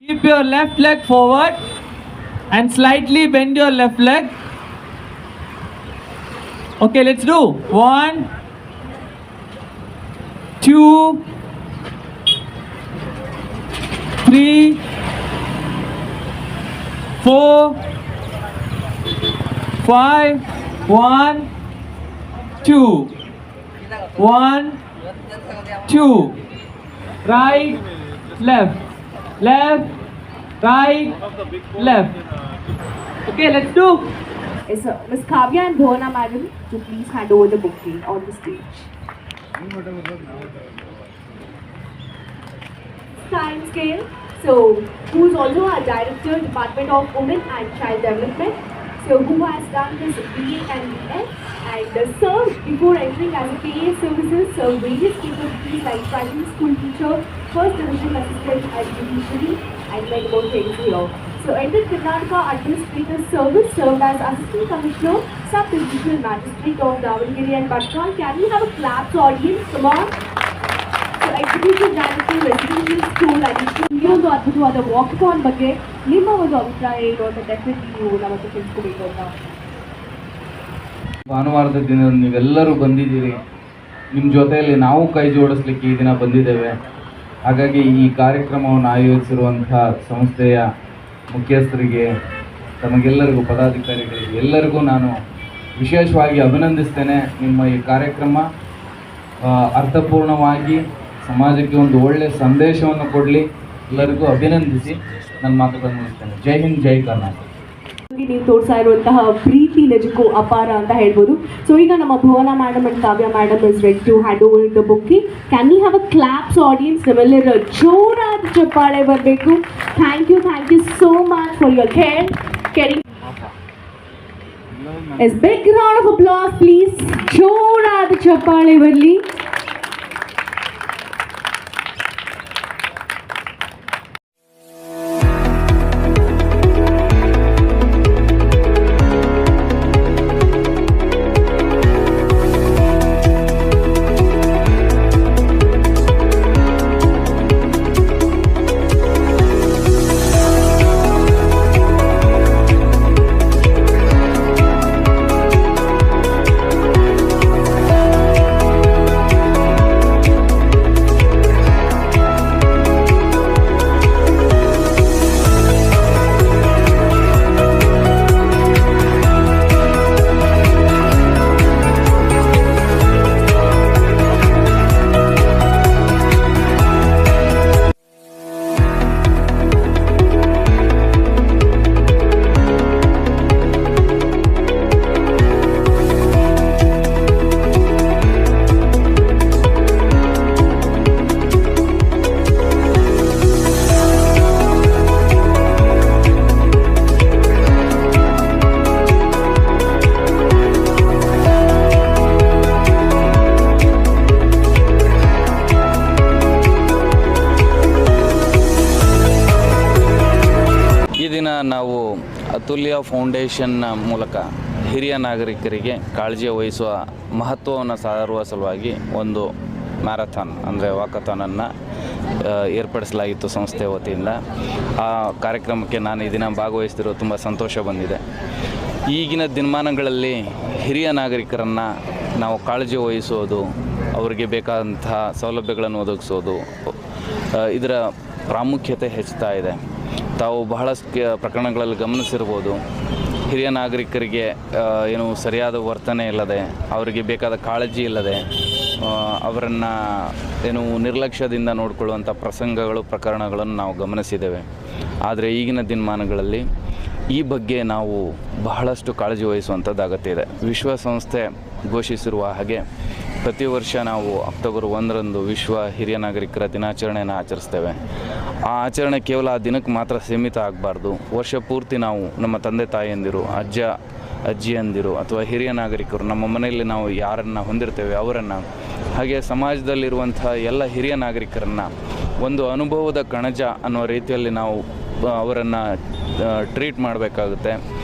Keep your left leg forward and slightly bend your left leg. Okay, let's do 1, 2, 3, 4, 5, 1, 2, 1, 2, right, left, left, right, left. Okay, let's do. Yes, sir. Ms. Kavya and Bhavana madam, to please hand over the bouquet on the stage. Time scale. So, who is also our Director, Department of Women and Child Development. So, who has done this BA and BS. And served before entering as a PA services, served various capabilities like primary school teacher, first division assistant at judiciary, and like about 20 years. So, entered Karnataka Administrative Service, served as Assistant Commissioner, Sub-Divisional Magistrate of Davangere and Bhattal. Can we have a clap audience? Come on. So, Executive Director, Residential School, and ಈ ಒಂದು ಅದ್ಭುತವಾದ walkathon ಬಗ್ಗೆ ನಿಮ್ಮ ಒಂದು ಅಭಿಪ್ರಾಯ ಏನು ಅಂತ definitely ನೀವು ನಮ್ಮ ಹತ್ರ ತಿಳಿಸ್ಕೋಬೇಕು ಅಂತ. ಭಾನುವಾರದ ದಿನ ನೀವೆಲ್ಲರೂ ಬಂದಿದ್ದೀರಿ. ನಿಮ್ಮ ಜೊತೆಯಲ್ಲಿ ನಾವು ಕೈ ಜೋಡಿಸ್ಲಿಕ್ಕೆ ಈ ದಿನ ಬಂದಿದ್ದೇವೆ. ಹಾಗಾಗಿ ಈ ಕಾರ್ಯಕ್ರಮವನ್ನು ಆಯೋಜಿಸಿರುವಂಥ ಸಂಸ್ಥೆಯ ಮುಖ್ಯಸ್ಥರಿಗೆ, ತಮಗೆಲ್ಲರಿಗೂ, ಪದಾಧಿಕಾರಿಗಳಿಗೆ ಎಲ್ಲರಿಗೂ ನಾನು ವಿಶೇಷವಾಗಿ ಅಭಿನಂದಿಸ್ತೇನೆ. ನಿಮ್ಮ ಈ ಕಾರ್ಯಕ್ರಮ ಅರ್ಥಪೂರ್ಣವಾಗಿ ಸಮಾಜಕ್ಕೆ ಒಂದು ಒಳ್ಳೆಯ ಸಂದೇಶವನ್ನು ಕೊಡಲಿ. ಎಲ್ಲರಿಗೂ ಅಭಿನಂದಿಸಿ ನನ್ನ ಮಾತುಗಳನ್ನು ಮುಗಿಸ್ತೇನೆ. ಜೈ ಹಿಂದ್, ಜೈ ಕರ್ನಾಟಕ. ನೀವು ತೋರಿಸ್ತಾ ಇರುವಂತಹ ಪ್ರೀತಿ ನಿಜಕ್ಕೂ ಅಪಾರ ಅಂತ ಹೇಳ್ಬೋದು. ಸೊ ಈಗ ನಮ್ಮ Bhuvana madam and Kavya madam is ready to hand over the bouquet. Can we have a claps audience? ನಮ್ಮೆಲ್ಲರ ಜೋರಾದ ಚಪ್ಪಾಳೆ ಬರಬೇಕು. Thank you so much for your caring. Yes big round of applause please. ಜೋರಾದ ಚಪ್ಪಾಳೆ ಬರಲಿ. ನಾವು ಅತುಲ್ಯ ಫೌಂಡೇಶನ್ ಮೂಲಕ ಹಿರಿಯ ನಾಗರಿಕರಿಗೆ ಕಾಳಜಿ ವಹಿಸುವ ಮಹತ್ವವನ್ನು ಸಾರುವ ಸಲುವಾಗಿ ಒಂದು ಮ್ಯಾರಥಾನ್ ಅಂದರೆ ವಾಕಥಾನನ್ನು ಏರ್ಪಡಿಸಲಾಗಿತ್ತು ಸಂಸ್ಥೆ ವತಿಯಿಂದ. ಆ ಕಾರ್ಯಕ್ರಮಕ್ಕೆ ನಾನು ಈ ದಿನ ಭಾಗವಹಿಸ್ತಿರೋ ತುಂಬ ಸಂತೋಷ ಬಂದಿದೆ. ಈಗಿನ ದಿನಮಾನಗಳಲ್ಲಿ ಹಿರಿಯ ನಾಗರಿಕರನ್ನು ನಾವು ಕಾಳಜಿ ವಹಿಸೋದು, ಅವರಿಗೆ ಬೇಕಾದಂತಹ ಸೌಲಭ್ಯಗಳನ್ನು ಒದಗಿಸೋದು, ಇದರ ಪ್ರಾಮುಖ್ಯತೆ ಹೆಚ್ಚುತ್ತಾ ಇದೆ. ತಾವು ಬಹಳಷ್ಟು ಪ್ರಕರಣಗಳಲ್ಲಿ ಗಮನಿಸಿರ್ಬೋದು. ಹಿರಿಯ ನಾಗರಿಕರಿಗೆ ಏನು ಸರಿಯಾದ ವರ್ತನೆ ಇಲ್ಲದೆ, ಅವರಿಗೆ ಬೇಕಾದ ಕಾಳಜಿ ಇಲ್ಲದೆ, ಅವರನ್ನು ಏನು ನಿರ್ಲಕ್ಷ್ಯದಿಂದ ನೋಡಿಕೊಳ್ಳುವಂಥ ಪ್ರಕರಣಗಳನ್ನು ನಾವು ಗಮನಿಸಿದ್ದೇವೆ. ಆದರೆ ಈಗಿನ ದಿನಮಾನಗಳಲ್ಲಿ ಈ ಬಗ್ಗೆ ನಾವು ಬಹಳಷ್ಟು ಕಾಳಜಿ ವಹಿಸುವಂಥದ್ದು ಅಗತ್ಯ ಇದೆ. ವಿಶ್ವಸಂಸ್ಥೆ ಘೋಷಿಸಿರುವ ಹಾಗೆ ಪ್ರತಿ ವರ್ಷ ನಾವು ಅಕ್ಟೋಬರ್ 1ರಂದು ವಿಶ್ವ ಹಿರಿಯ ನಾಗರಿಕರ ದಿನಾಚರಣೆಯನ್ನು ಆಚರಿಸ್ತೇವೆ. ಆ ಆಚರಣೆ ಕೇವಲ ಆ ದಿನಕ್ಕೆ ಮಾತ್ರ ಸೀಮಿತ ಆಗಬಾರ್ದು. ವರ್ಷ ಪೂರ್ತಿ ನಾವು ನಮ್ಮ ತಂದೆ ತಾಯಿಯಂದಿರು, ಅಜ್ಜಿಯಂದಿರು ಅಥವಾ ಹಿರಿಯ ನಾಗರಿಕರು, ನಮ್ಮ ಮನೆಯಲ್ಲಿ ನಾವು ಯಾರನ್ನು ಹೊಂದಿರ್ತೇವೆ ಅವರನ್ನು, ಹಾಗೆ ಸಮಾಜದಲ್ಲಿರುವಂಥ ಎಲ್ಲ ಹಿರಿಯ ನಾಗರಿಕರನ್ನು ಒಂದು ಅನುಭವದ ಕಣಜ ಅನ್ನೋ ರೀತಿಯಲ್ಲಿ ನಾವು ಅವರನ್ನು ಟ್ರೀಟ್ ಮಾಡಬೇಕಾಗುತ್ತೆ.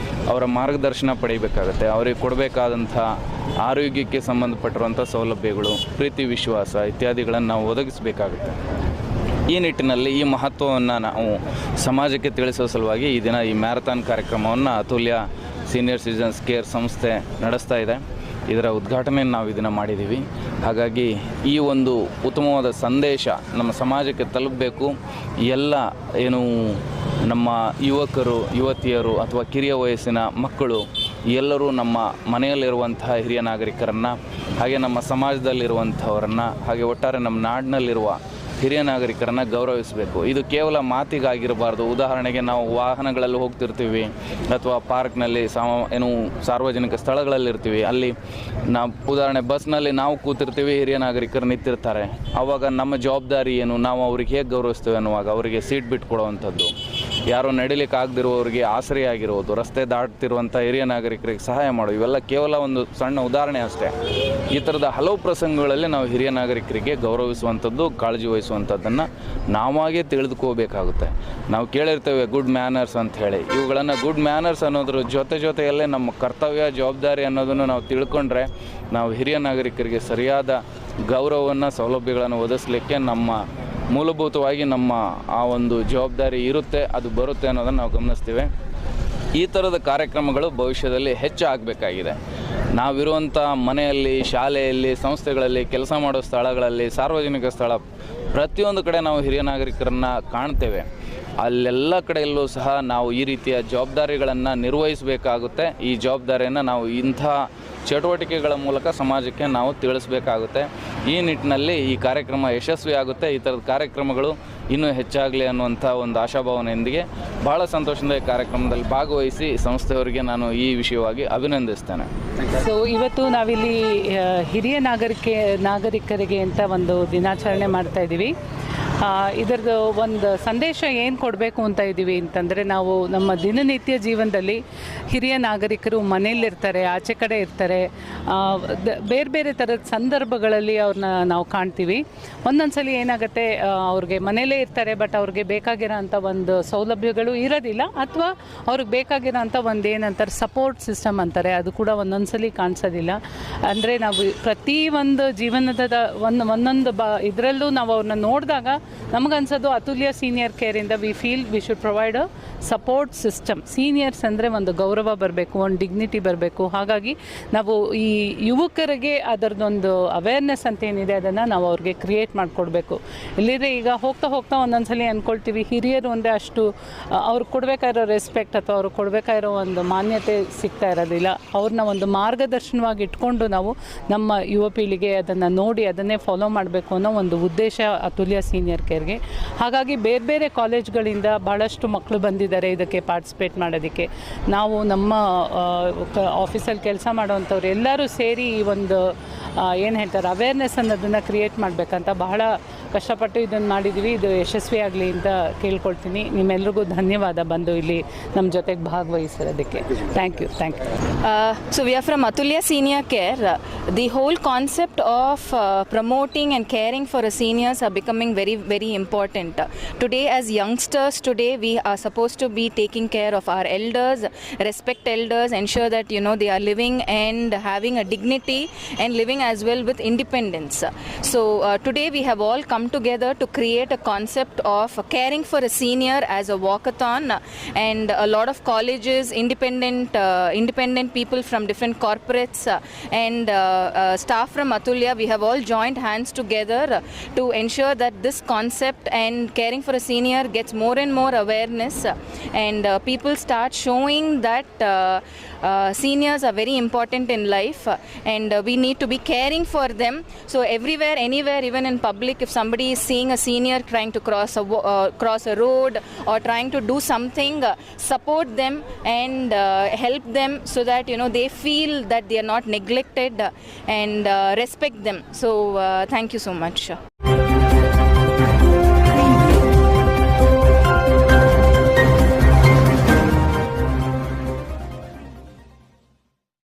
ಅವರ ಮಾರ್ಗದರ್ಶನ ಪಡೆಯಬೇಕಾಗುತ್ತೆ. ಅವರಿಗೆ ಕೊಡಬೇಕಾದಂಥ ಆರೋಗ್ಯಕ್ಕೆ ಸಂಬಂಧಪಟ್ಟಿರುವಂಥ ಸೌಲಭ್ಯಗಳು, ಪ್ರೀತಿ ವಿಶ್ವಾಸ ಇತ್ಯಾದಿಗಳನ್ನು ನಾವು ಒದಗಿಸಬೇಕಾಗುತ್ತೆ. ಈ ನಿಟ್ಟಿನಲ್ಲಿ ಈ ಮಹತ್ವವನ್ನು ನಾವು ಸಮಾಜಕ್ಕೆ ತಿಳಿಸುವ ಸಲುವಾಗಿ ಈ ದಿನ ಈ ಮ್ಯಾರಥಾನ್ ಕಾರ್ಯಕ್ರಮವನ್ನು ಅತುಲ್ಯ ಸೀನಿಯರ್ ಸಿಟಿಜನ್ಸ್ ಕೇರ್ ಸಂಸ್ಥೆ ನಡೆಸ್ತಾ ಇದೆ. ಇದರ ಉದ್ಘಾಟನೆಯನ್ನು ನಾವು ಇದನ್ನು ಮಾಡಿದ್ದೀವಿ. ಹಾಗಾಗಿ ಈ ಒಂದು ಉತ್ತಮವಾದ ಸಂದೇಶ ನಮ್ಮ ಸಮಾಜಕ್ಕೆ ತಲುಪಬೇಕು. ಎಲ್ಲ ಏನು ನಮ್ಮ ಯುವಕರು, ಯುವತಿಯರು ಅಥವಾ ಕಿರಿಯ ವಯಸ್ಸಿನ ಮಕ್ಕಳು ಎಲ್ಲರೂ ನಮ್ಮ ಮನೆಯಲ್ಲಿರುವಂತಹ ಹಿರಿಯ ನಾಗರಿಕರನ್ನು, ಹಾಗೆ ನಮ್ಮ ಸಮಾಜದಲ್ಲಿರುವಂಥವರನ್ನು, ಹಾಗೆ ಒಟ್ಟಾರೆ ನಮ್ಮ ನಾಡಿನಲ್ಲಿರುವ ಹಿರಿಯ ನಾಗರಿಕರನ್ನು ಗೌರವಿಸಬೇಕು. ಇದು ಕೇವಲ ಮಾತಿಗಾಗಿರಬಾರ್ದು. ಉದಾಹರಣೆಗೆ ನಾವು ವಾಹನಗಳಲ್ಲಿ ಹೋಗ್ತಿರ್ತೀವಿ ಅಥವಾ ಪಾರ್ಕ್ನಲ್ಲಿ ಸಾರ್ವಜನಿಕ ಸ್ಥಳಗಳಲ್ಲಿರ್ತೀವಿ. ಅಲ್ಲಿ ನಾವು ಉದಾಹರಣೆ ಬಸ್ನಲ್ಲಿ ನಾವು ಕೂತಿರ್ತೀವಿ, ಹಿರಿಯ ನಾಗರಿಕರು ನಿಂತಿರ್ತಾರೆ. ಆವಾಗ ನಮ್ಮ ಜವಾಬ್ದಾರಿ ಏನು, ನಾವು ಅವ್ರಿಗೆ ಹೇಗೆ ಗೌರವಿಸ್ತೇವೆ ಅನ್ನುವಾಗ ಅವರಿಗೆ ಸೀಟ್ ಬಿಟ್ಕೊಡುವಂಥದ್ದು, ಯಾರೋ ನಡಿಲಿಕ್ಕೆ ಆಗದಿರುವವರಿಗೆ ಆಶ್ರಯ ಆಗಿರುವುದು, ರಸ್ತೆ ದಾಟ್ತಿರುವಂಥ ಹಿರಿಯ ನಾಗರಿಕರಿಗೆ ಸಹಾಯ ಮಾಡೋದು, ಇವೆಲ್ಲ ಕೇವಲ ಒಂದು ಸಣ್ಣ ಉದಾಹರಣೆ ಅಷ್ಟೇ. ಈ ಥರದ ಹಲವು ಪ್ರಸಂಗಗಳಲ್ಲಿ ನಾವು ಹಿರಿಯ ನಾಗರಿಕರಿಗೆ ಗೌರವಿಸುವಂಥದ್ದು, ಕಾಳಜಿ ವಹಿಸುವಂಥದ್ದನ್ನು ನಾವಾಗೇ ತಿಳಿದುಕೋಬೇಕಾಗುತ್ತೆ. ನಾವು ಕೇಳಿರ್ತೇವೆ ಗುಡ್ ಮ್ಯಾನರ್ಸ್ ಅಂತ ಹೇಳಿ. ಇವುಗಳನ್ನು ಗುಡ್ ಮ್ಯಾನರ್ಸ್ ಅನ್ನೋದ್ರ ಜೊತೆಯಲ್ಲೇ ನಮ್ಮ ಕರ್ತವ್ಯ, ಜವಾಬ್ದಾರಿ ಅನ್ನೋದನ್ನು ನಾವು ತಿಳ್ಕೊಂಡ್ರೆ ನಾವು ಹಿರಿಯ ನಾಗರಿಕರಿಗೆ ಸರಿಯಾದ ಗೌರವವನ್ನು, ಸೌಲಭ್ಯಗಳನ್ನು ಒದಗಿಸಲಿಕ್ಕೆ ನಮ್ಮ ಮೂಲಭೂತವಾಗಿ ನಮ್ಮ ಆ ಒಂದು ಜವಾಬ್ದಾರಿ ಇರುತ್ತೆ, ಅದು ಬರುತ್ತೆ ಅನ್ನೋದನ್ನು ನಾವು ಗಮನಿಸ್ತೀವಿ. ಈ ಥರದ ಕಾರ್ಯಕ್ರಮಗಳು ಭವಿಷ್ಯದಲ್ಲಿ ಹೆಚ್ಚು ಆಗಬೇಕಾಗಿದೆ. ನಾವಿರುವಂಥ ಮನೆಯಲ್ಲಿ, ಶಾಲೆಯಲ್ಲಿ, ಸಂಸ್ಥೆಗಳಲ್ಲಿ, ಕೆಲಸ ಮಾಡೋ ಸ್ಥಳಗಳಲ್ಲಿ, ಸಾರ್ವಜನಿಕ ಸ್ಥಳ, ಪ್ರತಿಯೊಂದು ಕಡೆ ನಾವು ಹಿರಿಯ ನಾಗರಿಕರನ್ನು ಕಾಣ್ತೇವೆ. ಅಲ್ಲೆಲ್ಲ ಕಡೆಯಲ್ಲೂ ಸಹ ನಾವು ಈ ರೀತಿಯ ಜವಾಬ್ದಾರಿಗಳನ್ನು ನಿರ್ವಹಿಸಬೇಕಾಗುತ್ತೆ. ಈ ಜವಾಬ್ದಾರಿಯನ್ನು ನಾವು ಇಂಥ ಚಟುವಟಿಕೆಗಳ ಮೂಲಕ ಸಮಾಜಕ್ಕೆ ನಾವು ತಿಳಿಸಬೇಕಾಗುತ್ತೆ. ಈ ನಿಟ್ಟಿನಲ್ಲಿ ಈ ಕಾರ್ಯಕ್ರಮ ಯಶಸ್ವಿಯಾಗುತ್ತೆ. ಈ ಥರದ ಕಾರ್ಯಕ್ರಮಗಳು ಇನ್ನೂ ಹೆಚ್ಚಾಗಲಿ ಅನ್ನುವಂಥ ಒಂದು ಆಶಾಭಾವನೆಯೊಂದಿಗೆ ಬಹಳ ಸಂತೋಷದಿಂದ ಈ ಕಾರ್ಯಕ್ರಮದಲ್ಲಿ ಭಾಗವಹಿಸಿ ಸಂಸ್ಥೆಯವರಿಗೆ ನಾನು ಈ ವಿಷಯವಾಗಿ ಅಭಿನಂದಿಸ್ತೇನೆ. ಸೊ ಇವತ್ತು ನಾವಿಲ್ಲಿ ಹಿರಿಯ ನಾಗರಿಕರಿಗೆ ಅಂತ ಒಂದು ದಿನಾಚರಣೆ ಮಾಡ್ತಾ ಇದ್ದೀವಿ. ಇದರದ್ದು ಒಂದು ಸಂದೇಶ ಏನು ಕೊಡಬೇಕು ಅಂತ ಇದ್ದೀವಿ ಅಂತಂದರೆ, ನಾವು ನಮ್ಮ ದಿನನಿತ್ಯ ಜೀವನದಲ್ಲಿ ಹಿರಿಯ ನಾಗರಿಕರು ಮನೆಯಲ್ಲಿರ್ತಾರೆ, ಆಚೆ ಕಡೆ ಇರ್ತಾರೆ, ಬೇರೆ ಬೇರೆ ಥರದ ಸಂದರ್ಭಗಳಲ್ಲಿ ಅವ್ರನ್ನ ನಾವು ಕಾಣ್ತೀವಿ. ಒಂದೊಂದು ಸಲ ಏನಾಗುತ್ತೆ, ಅವ್ರಿಗೆ ಮನೆಯಲ್ಲೇ ಇರ್ತಾರೆ, ಬಟ್ ಅವ್ರಿಗೆ ಬೇಕಾಗಿರೋ ಅಂಥ ಒಂದು ಸೌಲಭ್ಯಗಳು ಇರೋದಿಲ್ಲ, ಅಥವಾ ಅವ್ರಿಗೆ ಬೇಕಾಗಿರೋ ಅಂಥ ಒಂದು ಏನಂತಾರೆ ಸಪೋರ್ಟ್ ಸಿಸ್ಟಮ್ ಅಂತಾರೆ, ಅದು ಕೂಡ ಒಂದೊಂದು ಸಲ ಕಾಣಿಸೋದಿಲ್ಲ. ಅಂದರೆ ನಾವು ಪ್ರತಿ ಒಂದು ಜೀವನದ ಒಂದೊಂದು ಇದರಲ್ಲೂ ನಾವು ಅವ್ರನ್ನ ನೋಡಿದಾಗ ನಮಗನ್ಸೋದು ಅತುಲ್ಯ ಸೀನಿಯರ್ ಕೇರಿಂದ we should provide a support system. Seniors ಅಂದರೆ ಒಂದು ಗೌರವ ಬರಬೇಕು, ಒಂದು ಡಿಗ್ನಿಟಿ ಬರಬೇಕು. ಹಾಗಾಗಿ ನಾವು ಈ ಯುವಕರಿಗೆ ಅದರದ್ದೊಂದು ಅವೇರ್ನೆಸ್ ಅಂತ ಏನಿದೆ ಅದನ್ನು ನಾವು ಅವ್ರಿಗೆ ಕ್ರಿಯೇಟ್ ಮಾಡಿಕೊಡ್ಬೇಕು. ಇಲ್ಲಿದ್ರೆ ಈಗ ಹೋಗ್ತಾ ಒಂದೊಂದ್ಸಲಿ ಅಂದ್ಕೊಳ್ತೀವಿ ಹಿರಿಯರು ಅಂದರೆ ಅಷ್ಟು ಅವ್ರಿಗೆ ಕೊಡಬೇಕಾಗಿರೋ ರೆಸ್ಪೆಕ್ಟ್ ಅಥವಾ ಅವ್ರಿಗೆ ಕೊಡಬೇಕಾಗಿರೋ ಒಂದು ಮಾನ್ಯತೆ ಸಿಗ್ತಾ ಇರೋದಿಲ್ಲ. ಅವ್ರನ್ನ ಒಂದು ಮಾರ್ಗದರ್ಶನವಾಗಿ ಇಟ್ಕೊಂಡು ನಾವು ನಮ್ಮ ಯುವ ಪೀಳಿಗೆ ಅದನ್ನು ನೋಡಿ ಅದನ್ನೇ ಫಾಲೋ ಮಾಡಬೇಕು ಅನ್ನೋ ಒಂದು ಉದ್ದೇಶ ಅತುಲ್ಯ ಸೀನಿಯರ್ ಕೇರ್ಗೆ. ಹಾಗಾಗಿ ಬೇರೆ ಬೇರೆ ಕಾಲೇಜ್ಗಳಿಂದ ಭಾಳಷ್ಟು ಮಕ್ಕಳು ಬಂದಿದ್ದಾರೆ ಇದಕ್ಕೆ ಪಾರ್ಟಿಸಿಪೇಟ್ ಮಾಡೋದಕ್ಕೆ. ನಾವು ನಮ್ಮ ಆಫೀಸಲ್ಲಿ ಕೆಲಸ ಮಾಡೋವಂಥವ್ರು ಎಲ್ಲರೂ ಸೇರಿ ಈ ಒಂದು ಏನು ಹೇಳ್ತಾರೆ ಅವೇರ್ನೆಸ್ ಅನ್ನೋದನ್ನು ಕ್ರಿಯೇಟ್ ಮಾಡಬೇಕಂತ ಬಹಳ ಕಷ್ಟಪಟ್ಟು ಇದನ್ನು ಮಾಡಿದ್ದೀವಿ. ಇದು ಯಶಸ್ವಿಯಾಗಲಿ ಅಂತ ಕೇಳ್ಕೊಳ್ತೀನಿ. ನಿಮ್ಮೆಲ್ರಿಗೂ ಧನ್ಯವಾದ ಬಂದು ಇಲ್ಲಿ ನಮ್ಮ ಜೊತೆಗೆ ಭಾಗವಹಿಸಿರೋದಕ್ಕೆ. Thank you. So we are from Atulya Senior Care. The whole concept of promoting and caring for our seniors are becoming very, very important. Today as youngsters, we are supposed to be taking care of our elders, respect elders, ensure that they are living and having a dignity and living as well with independence. So today we have all come together to create a concept of caring for a senior as a walkathon, and a lot of colleges, independent people from different corporates and staff from Atulya, we have all joined hands together to ensure that this concept and caring for a senior gets more and more awareness, and people start showing that seniors are very important in life, and we need to be caring for them. So everywhere, anywhere, even in public, if somebody is seeing a senior trying to cross a road or trying to do something, support them and help them so that they feel that they are not neglected, and respect them. So thank you so much.